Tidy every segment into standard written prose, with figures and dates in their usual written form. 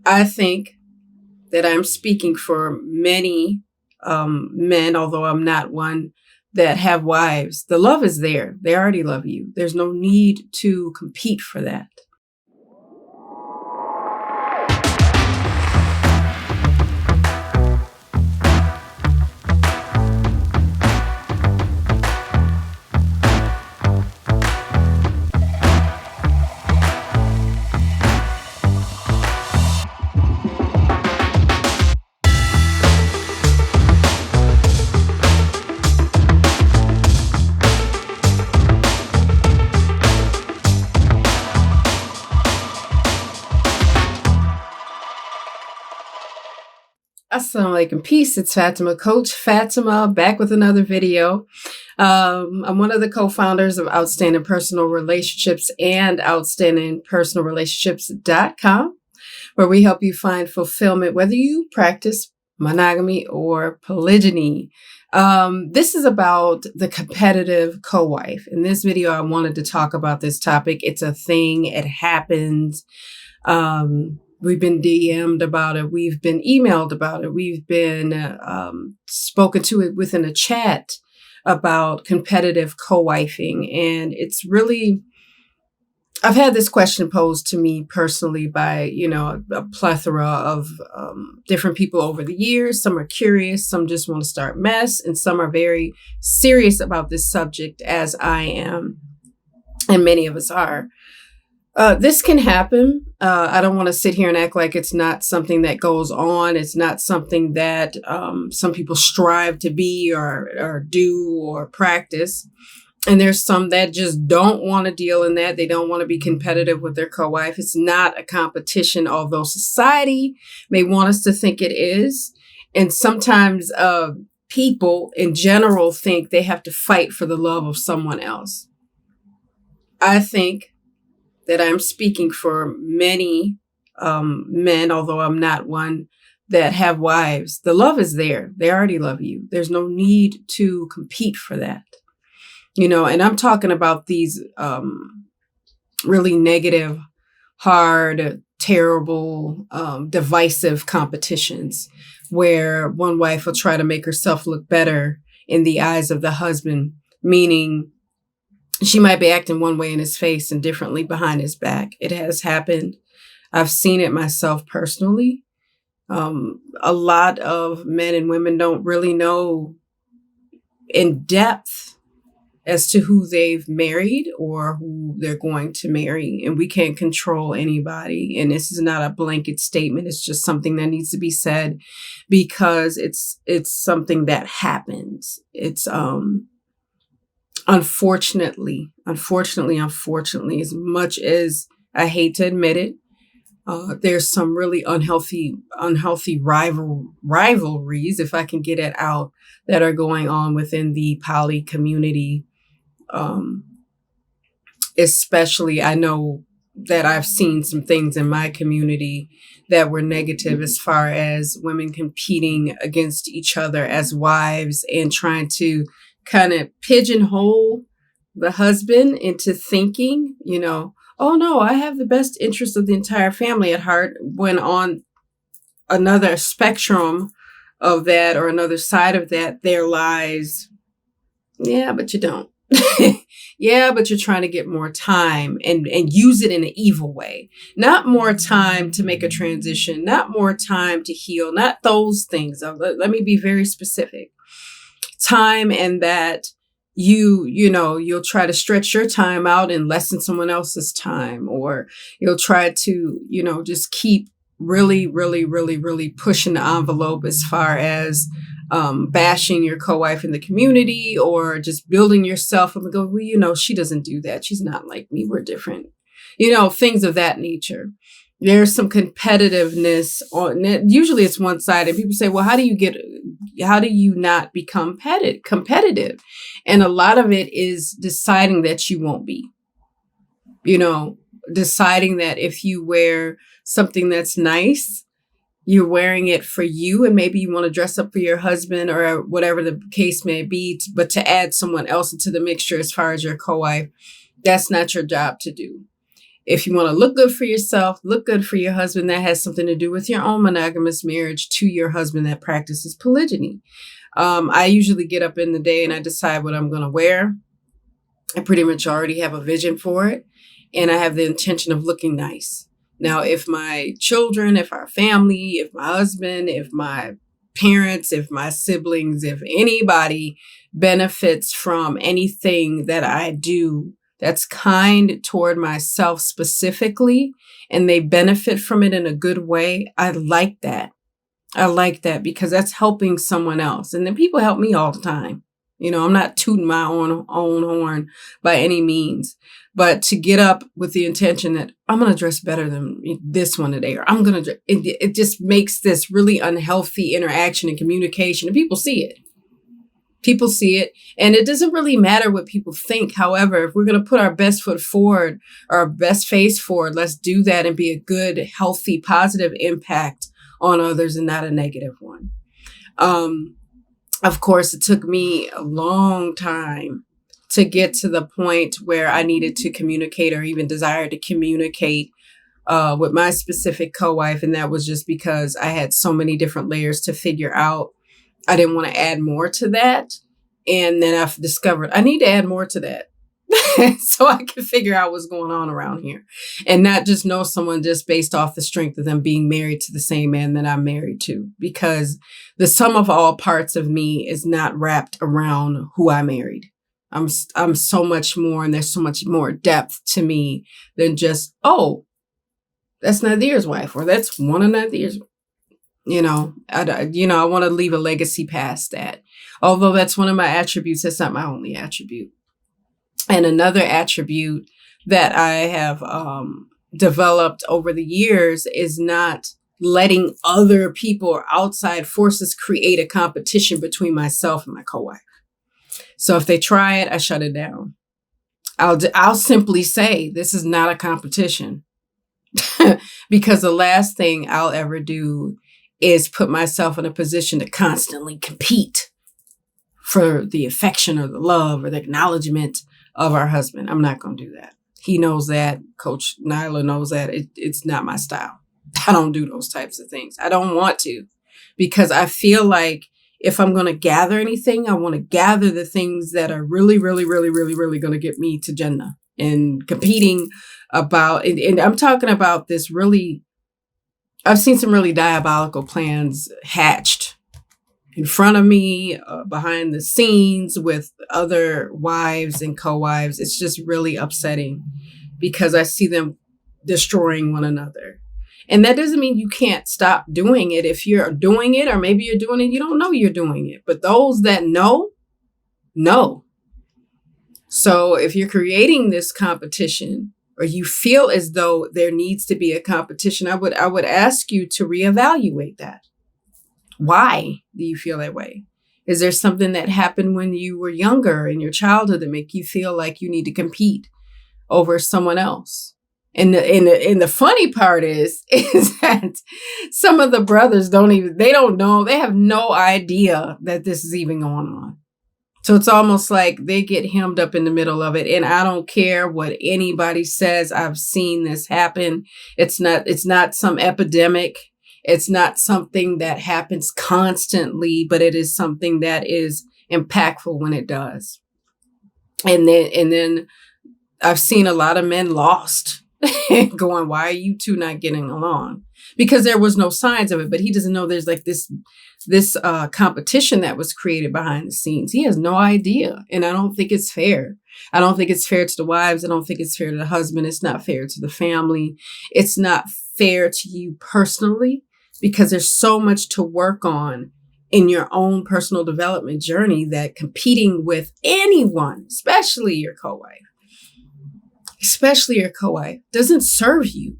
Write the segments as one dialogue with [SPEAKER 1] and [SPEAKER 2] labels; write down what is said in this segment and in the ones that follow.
[SPEAKER 1] I think that I'm speaking for many men, although I'm not one, that have wives. The love is there. They already love you. There's no need to compete for that. Assalamu alaikum. Peace. It's Fatima, Coach Fatima, back with another video. I'm one of the co-founders of Outstanding Personal Relationships and outstandingpersonalrelationships.com, where we help you find fulfillment, whether you practice monogamy or polygyny. This is about the competitive co-wife. In this video, I wanted to talk about this topic. It's a thing. It happens. We've been DM'd about it. We've been emailed about it. We've been spoken to it within a chat about competitive co-wifing. And it's really, I've had this question posed to me personally by, a plethora of different people over the years. Some are curious, some just want to start mess, and some are very serious about this subject, as I am, and many of us are. This can happen. I don't want to sit here and act like it's not something that goes on. It's not something that some people strive to be or do or practice. And there's some that just don't want to deal in that. They don't want to be competitive with their co-wife. It's not a competition, although society may want us to think it is. And sometimes people in general think they have to fight for the love of someone else. I think that I'm speaking for many men, although I'm not one, that have wives. The love is there. They already love you. There's no need to compete for that. And I'm talking about these really negative, hard, terrible, divisive competitions where one wife will try to make herself look better in the eyes of the husband, meaning she might be acting one way in his face and differently behind his back. It has happened. I've seen it myself personally. A lot of men and women don't really know in depth as to who they've married or who they're going to marry. And we can't control anybody. And this is not a blanket statement. It's just something that needs to be said because it's something that happens. It's, Unfortunately, as much as I hate to admit it, there's some really unhealthy rivalries, if I can get it out, that are going on within the poly community. Especially, I know that I've seen some things in my community that were negative as far as women competing against each other as wives and trying to kind of pigeonhole the husband into thinking, oh no, I have the best interest of the entire family at heart, when on another spectrum of that or another side of that, there lies, yeah, but you don't. Yeah, but you're trying to get more time and use it in an evil way. Not more time to make a transition, not more time to heal, not those things. Let me be very specific. Time and that you'll try to stretch your time out and lessen someone else's time, or you'll try to, just keep really, really, really, really pushing the envelope as far as bashing your co-wife in the community or just building yourself up and go, well, she doesn't do that. She's not like me. We're different. Things of that nature. There's some competitiveness on it. Usually it's one side, and people say, well, how do you not become competitive? And a lot of it is deciding that you won't be, deciding that if you wear something that's nice, you're wearing it for you, and maybe you want to dress up for your husband or whatever the case may be, but to add someone else into the mixture as far as your co-wife, that's not your job to do. If you want to look good for yourself, look good for your husband, that has something to do with your own monogamous marriage to your husband that practices polygyny. I usually get up in the day and I decide what I'm going to wear. I pretty much already have a vision for it, and I have the intention of looking nice. Now, if my children, if our family, if my husband, if my parents, if my siblings, if anybody benefits from anything that I do that's kind toward myself specifically, and they benefit from it in a good way, I like that. I like that because that's helping someone else. And then people help me all the time. I'm not tooting my own horn by any means, but to get up with the intention that I'm going to dress better than this one today, or I'm going to, it just makes this really unhealthy interaction and communication, and people see it. People see it, and it doesn't really matter what people think. However, if we're going to put our best foot forward, or our best face forward, let's do that and be a good, healthy, positive impact on others and not a negative one. Of course, it took me a long time to get to the point where I needed to communicate, or even desired to communicate with my specific co-wife. And that was just because I had so many different layers to figure out. I didn't want to add more to that. And then I've discovered I need to add more to that so I can figure out what's going on around here, and not just know someone just based off the strength of them being married to the same man that I'm married to, because the sum of all parts of me is not wrapped around who I married. I'm so much more, and there's so much more depth to me than just, oh, that's Nadir's wife, or that's one of Nadir's. I want to leave a legacy past that. Although that's one of my attributes, that's not my only attribute. And another attribute that I have developed over the years is not letting other people or outside forces create a competition between myself and my co-wife. So if they try it, I shut it down. I'll simply say, this is not a competition. Because the last thing I'll ever do is put myself in a position to constantly compete for the affection or the love or the acknowledgement of our husband. I'm not going to do that. He knows that. Coach Nyla knows that. It's not my style. I don't do those types of things. I don't want to, because I feel like if I'm going to gather anything, I want to gather the things that are really, really, really, really, really going to get me to Jannah. And competing about, and I'm talking about this really, I've seen some really diabolical plans hatched in front of me, behind the scenes with other wives and co-wives. It's just really upsetting because I see them destroying one another. And that doesn't mean you can't stop doing it. If you're doing it, or maybe you're doing it, you don't know you're doing it. But those that know. So if you're creating this competition, or you feel as though there needs to be a competition, I would ask you to reevaluate that. Why do you feel that way? Is there something that happened when you were younger in your childhood that make you feel like you need to compete over someone else? And the funny part is that some of the brothers they don't know, they have no idea that this is even going on. So it's almost like they get hemmed up in the middle of it. And I don't care what anybody says. I've seen this happen. It's not some epidemic. It's not something that happens constantly, but it is something that is impactful when it does. And then I've seen a lot of men lost going, why are you two not getting along? Because there was no signs of it, but he doesn't know there's like this competition that was created behind the scenes. He has no idea. And I don't think it's fair. I don't think it's fair to the wives. I don't think it's fair to the husband. It's not fair to the family. It's not fair to you personally, because there's so much to work on in your own personal development journey that competing with anyone, especially your co-wife, doesn't serve you.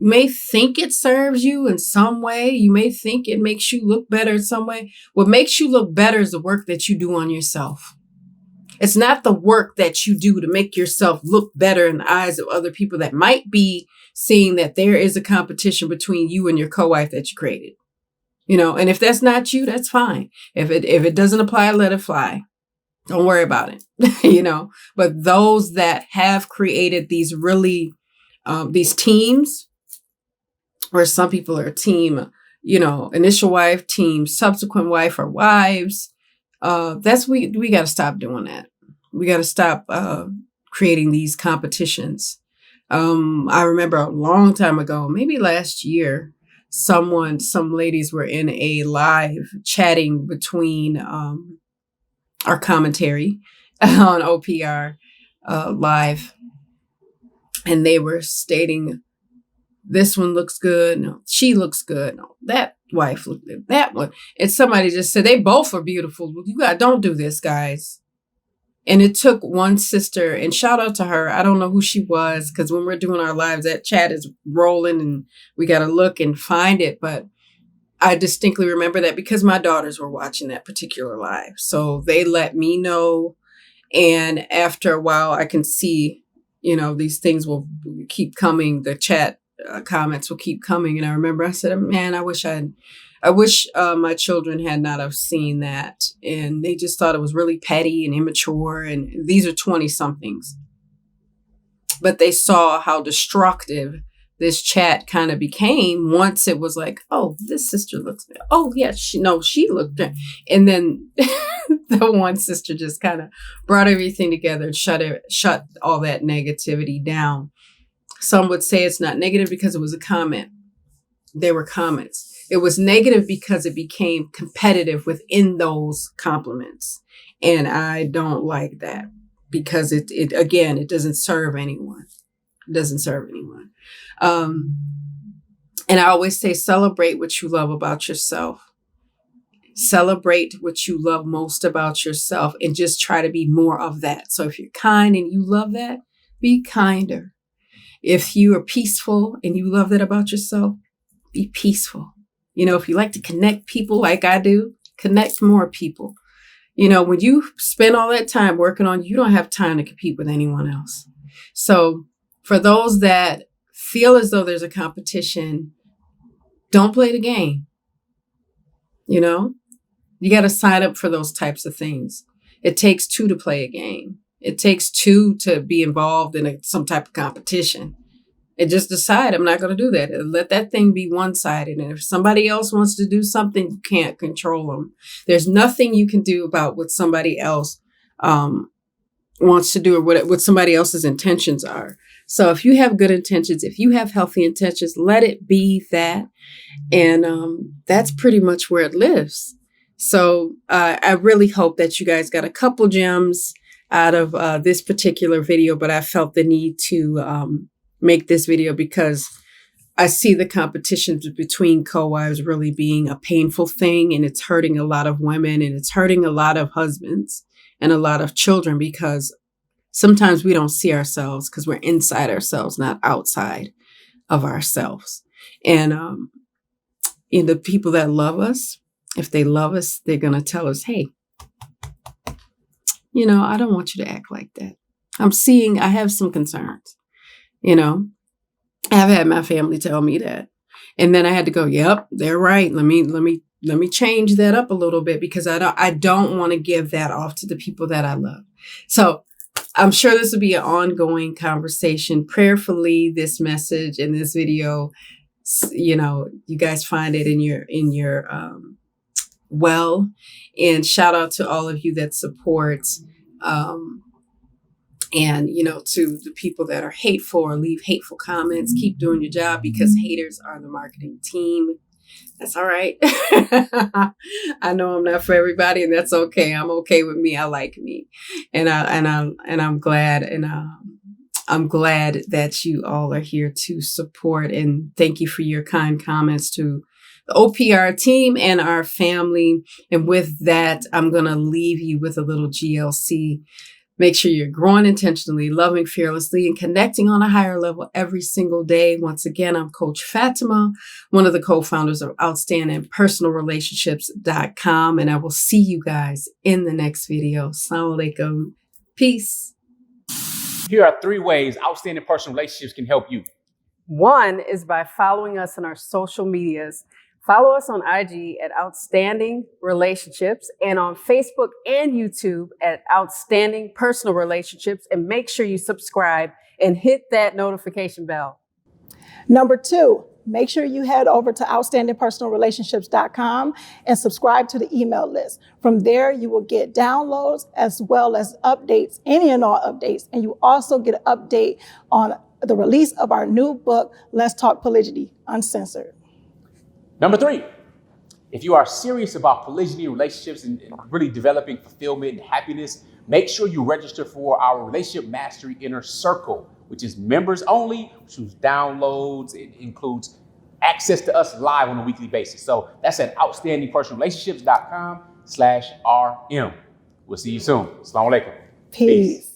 [SPEAKER 1] You may think it serves you in some way. You may think it makes you look better in some way. What makes you look better is the work that you do on yourself. It's not the work that you do to make yourself look better in the eyes of other people that might be seeing that there is a competition between you and your co-wife that you created. And if that's not you, that's fine. If it doesn't apply, let it fly. Don't worry about it. But those that have created these really these teams where some people are team, initial wife, team subsequent wife, or wives. We got to stop doing that. We got to stop creating these competitions. I remember a long time ago, maybe last year, some ladies were in a live chatting between our commentary on OPR live, and they were stating, this one looks good. No, she looks good. No, that wife looked good. That one. And somebody just said, they both are beautiful. Don't do this, guys. And it took one sister, and shout out to her. I don't know who she was, because when we're doing our lives, that chat is rolling and we got to look and find it. But I distinctly remember that because my daughters were watching that particular live. So they let me know. And after a while, I can see, these things will keep coming. The chat comments will keep coming. And I remember I said, man, I wish my children had not have seen that. And they just thought it was really petty and immature. And these are 20 somethings. But they saw how destructive this chat kind of became once it was like, oh, this sister looks good. Oh, yeah, she looked good. And then the one sister just kind of brought everything together and shut all that negativity down. Some would say it's not negative because it was a comment. There were comments. It was negative because it became competitive within those compliments. And I don't like that because it doesn't serve anyone. It doesn't serve anyone. And I always say, celebrate what you love about yourself. Celebrate what you love most about yourself and just try to be more of that. So if you're kind and you love that, be kinder. If you are peaceful and you love that about yourself, be peaceful. If you like to connect people like I do, connect more people. When you spend all that time working on you don't have time to compete with anyone else. So for those that feel as though there's a competition, don't play the game. You got to sign up for those types of things. It takes two to play a game. It takes two to be involved in some type of competition. And just decide, I'm not going to do that. Let that thing be one-sided. And if somebody else wants to do something, you can't control them. There's nothing you can do about what somebody else wants to do or what somebody else's intentions are. So if you have good intentions, if you have healthy intentions, let it be that. And that's pretty much where it lives. So I really hope that you guys got a couple gems out of this particular video, but I felt the need to make this video because I see the competitions between co-wives really being a painful thing, and it's hurting a lot of women, and it's hurting a lot of husbands and a lot of children because sometimes we don't see ourselves because we're inside ourselves, not outside of ourselves. And the people that love us, if they love us, they're going to tell us, hey, I don't want you to act like that. I have some concerns. I've had my family tell me that. And then I had to go, yep, they're right. Let me change that up a little bit because I don't want to give that off to the people that I love. So I'm sure this will be an ongoing conversation. Prayerfully, this message and this video, you guys find it in your well, and shout out to all of you that support, and, to the people that are hateful or leave hateful comments, keep doing your job because haters are the marketing team. That's all right. I know I'm not for everybody, and that's okay. I'm okay with me. I like me, and I'm glad, and I'm glad that you all are here to support, and thank you for your kind comments to the OPR team and our family. And with that, I'm going to leave you with a little GLC. Make sure you're growing intentionally, loving fearlessly, and connecting on a higher level every single day. Once again, I'm Coach Fatima, one of the co-founders of OutstandingPersonalRelationships.com, and I will see you guys in the next video. Assalamu alaikum. Peace.
[SPEAKER 2] Here are 3 ways Outstanding Personal Relationships can help you.
[SPEAKER 1] One is by following us on our social medias. Follow us on IG at Outstanding Relationships and on Facebook and YouTube at Outstanding Personal Relationships. And make sure you subscribe and hit that notification bell.
[SPEAKER 3] Number 2, make sure you head over to outstandingpersonalrelationships.com and subscribe to the email list. From there, you will get downloads as well as updates, any and all updates. And you also get an update on the release of our new book, Let's Talk Polygyny, Uncensored.
[SPEAKER 2] Number 3, if you are serious about polygyny relationships and really developing fulfillment and happiness, make sure you register for our Relationship Mastery Inner Circle, which is members only, which includes downloads. It includes access to us live on a weekly basis. So that's at outstandingpersonalrelationships.com/RM. We'll see you soon. Assalamu alaikum.
[SPEAKER 3] Peace.